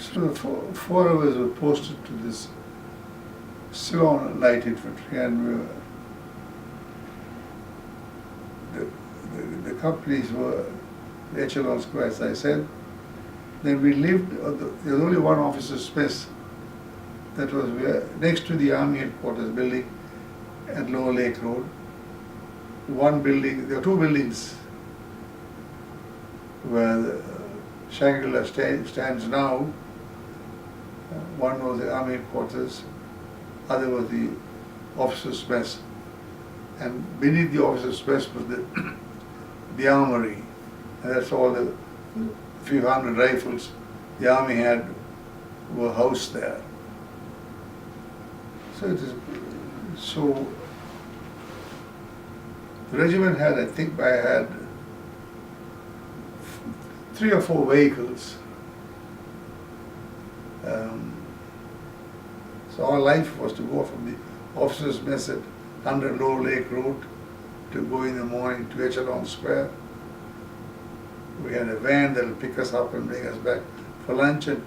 So the four of us were posted to this Ceylon light infantry, and we were, the companies were the echelon square, as I said. Then we lived, there was only one officer's mess that was next to the Army headquarters building at Lower Lake Road. One building, there were two buildings where the Shangri-La stands now. One was the Army headquarters, other was the officers' mess, and beneath the officers' mess was the armory, and that's all the few hundred rifles the army had were housed there. So the regiment had, I think I had 3 or 4 vehicles. So our life was to go from the officers' mess at 100 Lower Lake Road to go in the morning to Echelon Square. We had a van that would pick us up and bring us back for lunch and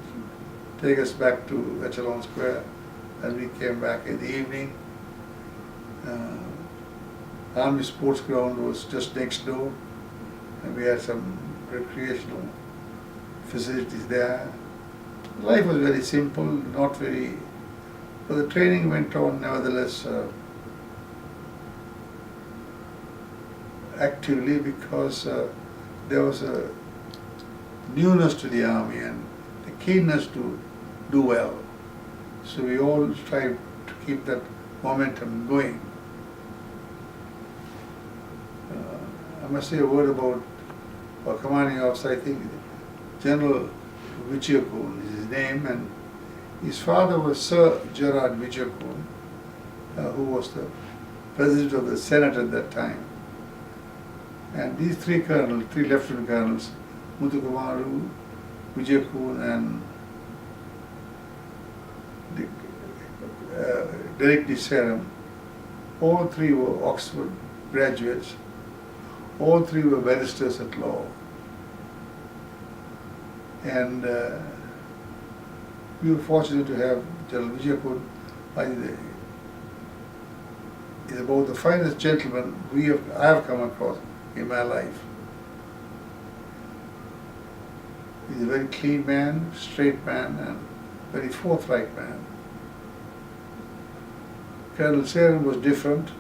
take us back to Echelon Square, and we came back in the evening. Army sports ground was just next door, and we had some recreational facilities there. Life was very simple, not very, but the training went on nevertheless actively, because there was a newness to the army and the keenness to do well. So we all tried to keep that momentum going. I must say a word about our commanding officer. I think General Vijayakoon is his name, and his father was Sir Gerard Vijayakoon, who was the president of the Senate at that time. And these 3 lieutenant colonels, Muthukumaru, Vijayakoon, and Derek Desaram, all 3 were Oxford graduates. All 3 were barristers at law. And we were fortunate to have General Vijayakoon. He's about the finest gentleman I have come across in my life. He's a very clean man, straight man, and very forthright man. Colonel Seran was different.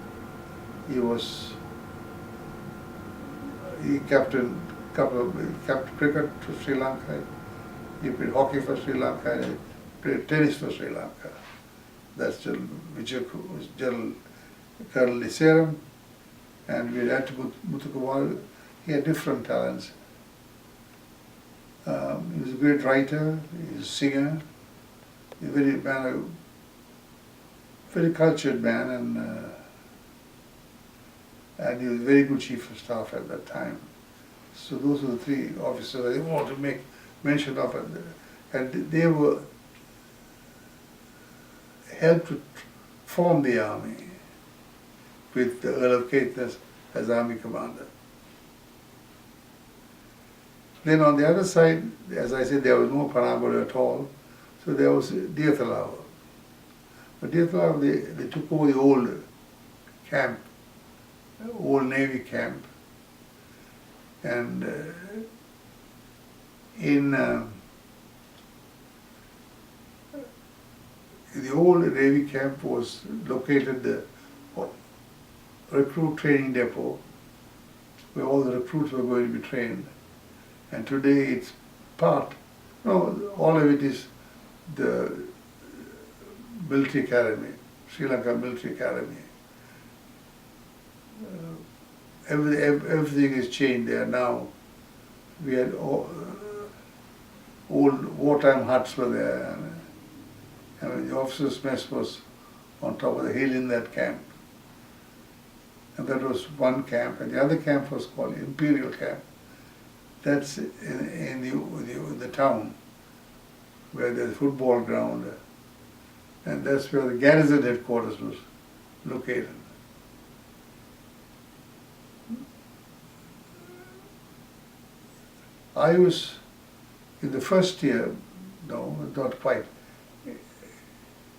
He captained cricket for Sri Lanka, he played hockey for Sri Lanka, and he played tennis for Sri Lanka. That's General Vijayakoon, General Colonel Desaram, and we had Muthukumaru. He had different talents. He was a great writer, he was a singer, he was a very cultured man, and he was a very good chief of staff at that time. So those were the 3 officers I want to make mention of, and they were helped to form the army with the Earl of Caithness as army commander. Then on the other side, as I said, there was no Panagoda at all, so there was Diathalava. But Diathalava, they took over the old camp, old Navy camp, and in the old Navy camp was located the recruit training depot, where all the recruits were going to be trained. And today it's all of it is the military academy, Sri Lanka Military Academy. Everything is changed there now. We had old wartime huts were there, and the officers' mess was on top of the hill in that camp. And that was one camp, and the other camp was called Imperial Camp. That's in the town, where there's a football ground, and that's where the garrison headquarters was located. I was in the first year, no, not quite.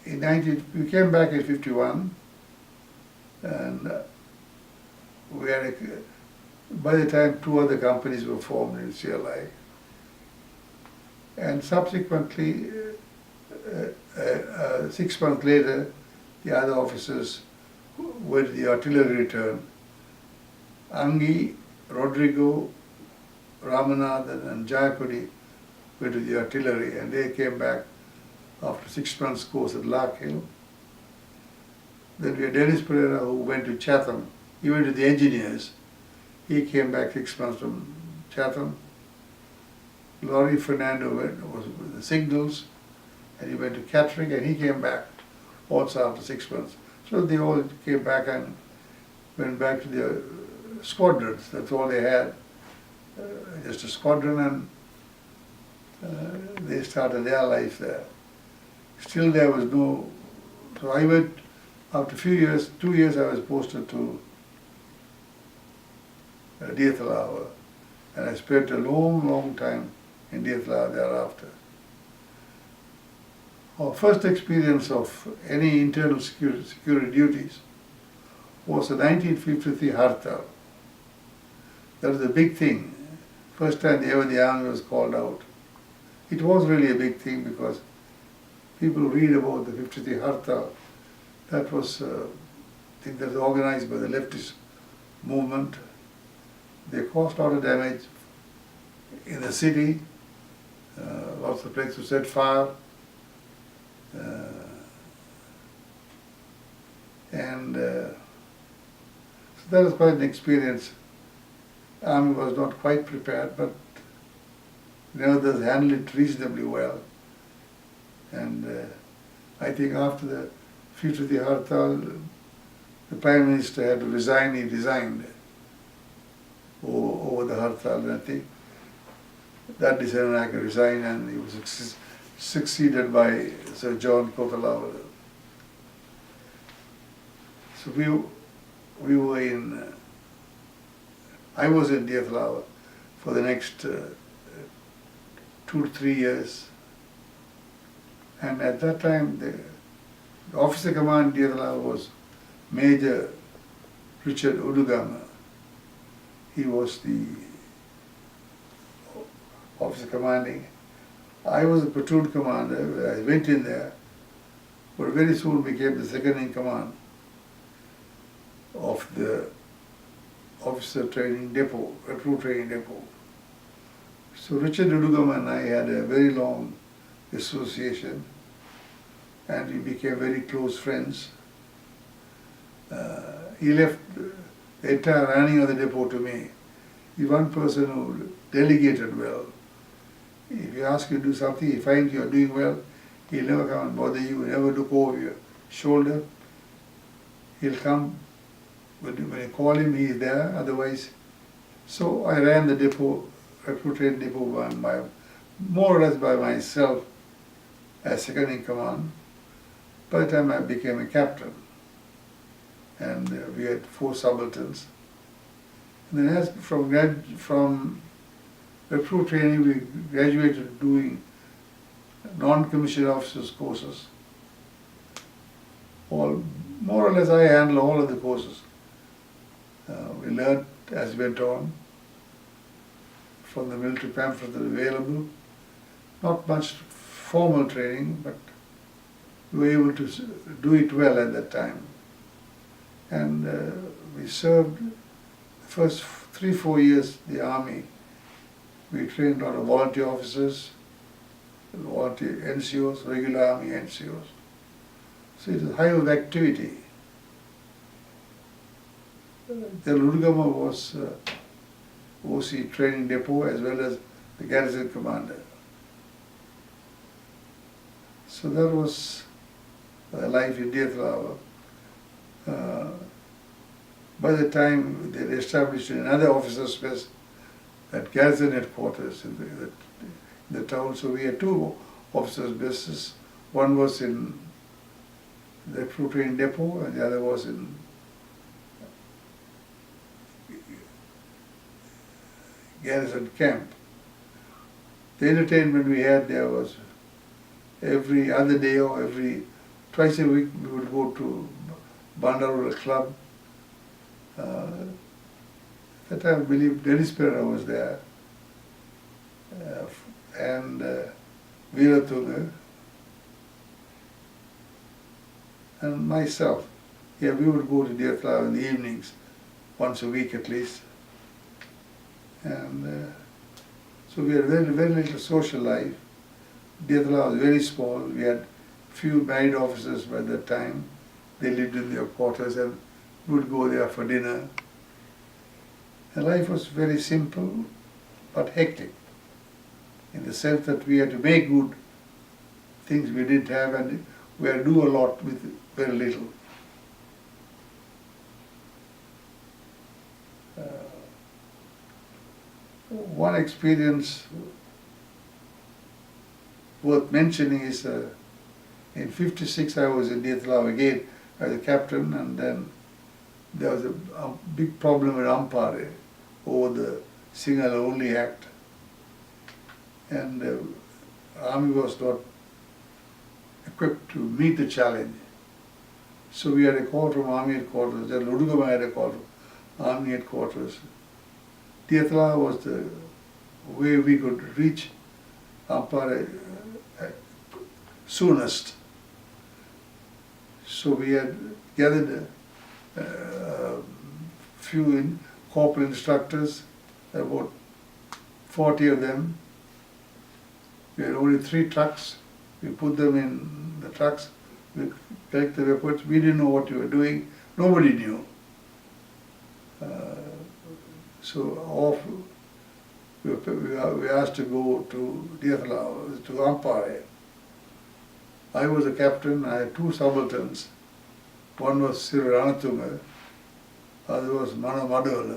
We came back in 51, and we had by the time 2 other companies were formed in CLI, and subsequently 6 months later, the other officers went to the artillery return. Angi, Rodrigo, Ramanathan and Jayapudi went to the artillery, and they came back after 6 months course at Lark Hill. Then we had Dennis Pereira, who went to Chatham. He went to the engineers. He came back 6 months from Chatham. Laurie Fernando was with the signals, and he went to catering, and he came back also after 6 months. So they all came back and went back to their squadrons. That's all they had, just a squadron, and they started their life there. Still there was no, so I went, after a few years, 2 years I was posted to Diethelauer, and I spent a long time in Diethelauer thereafter. Our first experience of any internal security duties was the 1953 Hartal. That was a big thing. First time ever the army was called out. It was really a big thing because people read about the 53 Hartal. That was a thing that was organized by the leftist movement. They caused a lot of damage in the city. Lots of places were set fire. So that was quite an experience. Army was not quite prepared, but nevertheless handled it reasonably well. And I think after the 53 Hartal, the Prime Minister had to resign. He resigned over the Hartal, and I think that Dissanayake resigned, and he was succeeded by Sir John Kokalawala. So we were in, I was in Diethelauer for the next 2 to 3 years. And at that time, the officer command in Diethelauer was Major Richard Udugama. He was the officer commanding. I was the platoon commander. I went in there, but very soon became the second in command of the officer training depot, recruit training depot. So Richard Udugama and I had a very long association, and we became very close friends. He left the entire running of the depot to me. He's one person who delegated well. If you ask him to do something, he finds you are doing well, he'll never come and bother you, he'll never look over your shoulder. He'll come, when you call him, he's there, otherwise. So I ran the depot, recruit training depot, by more or less by myself as second in command. By the time I became a captain, and we had 4 subalterns. And then as from recruit training, we graduated doing non-commissioned officers courses. More or less I handled all of the courses. We learned as we went on from the military pamphlets that were available. Not much formal training, but we were able to do it well at that time. And we served the first 3-4 years the army. We trained a lot of volunteer officers, volunteer NCOs, regular army NCOs. So it was high of activity. The Udugama was OC training depot as well as the garrison commander. So that was life in Diethelauer. By the time they established another officers' mess at garrison headquarters in the town, so we had 2 officers' messes. One was in the recruit training depot, and the other was in garrison camp. The entertainment we had there was every other day or twice a week we would go to Bandarura club. That I believe Dennis Pereira was there, and Veeratunga, and myself. Yeah, we would go to Deathlava in the evenings, once a week at least. And so we had very little social life. Deathlava was very small. We had few married officers by that time. They lived in their quarters and we would go there for dinner. And life was very simple but hectic, in the sense that we had to make good things we didn't have, and we had to do a lot with very little. One experience worth mentioning is in '56 I was in Deathlava again as a captain, and then there was a big problem with Ampare over the Sinhala Only Act, and the army was not equipped to meet the challenge. So we had a call from Army headquarters, then Ludugama had a call from Army headquarters. Deathlava was the way we could reach Ampare soonest. So we had gathered a few corporal instructors, about 40 of them. We had only 3 trucks. We put them in the trucks, we collect the reports. We didn't know what we were doing. Nobody knew. So off, we were asked to go to Deathlava, to Ampare. I was a captain. I had 2 subalterns. One was Sri Ranatunga, other was Mana Madola.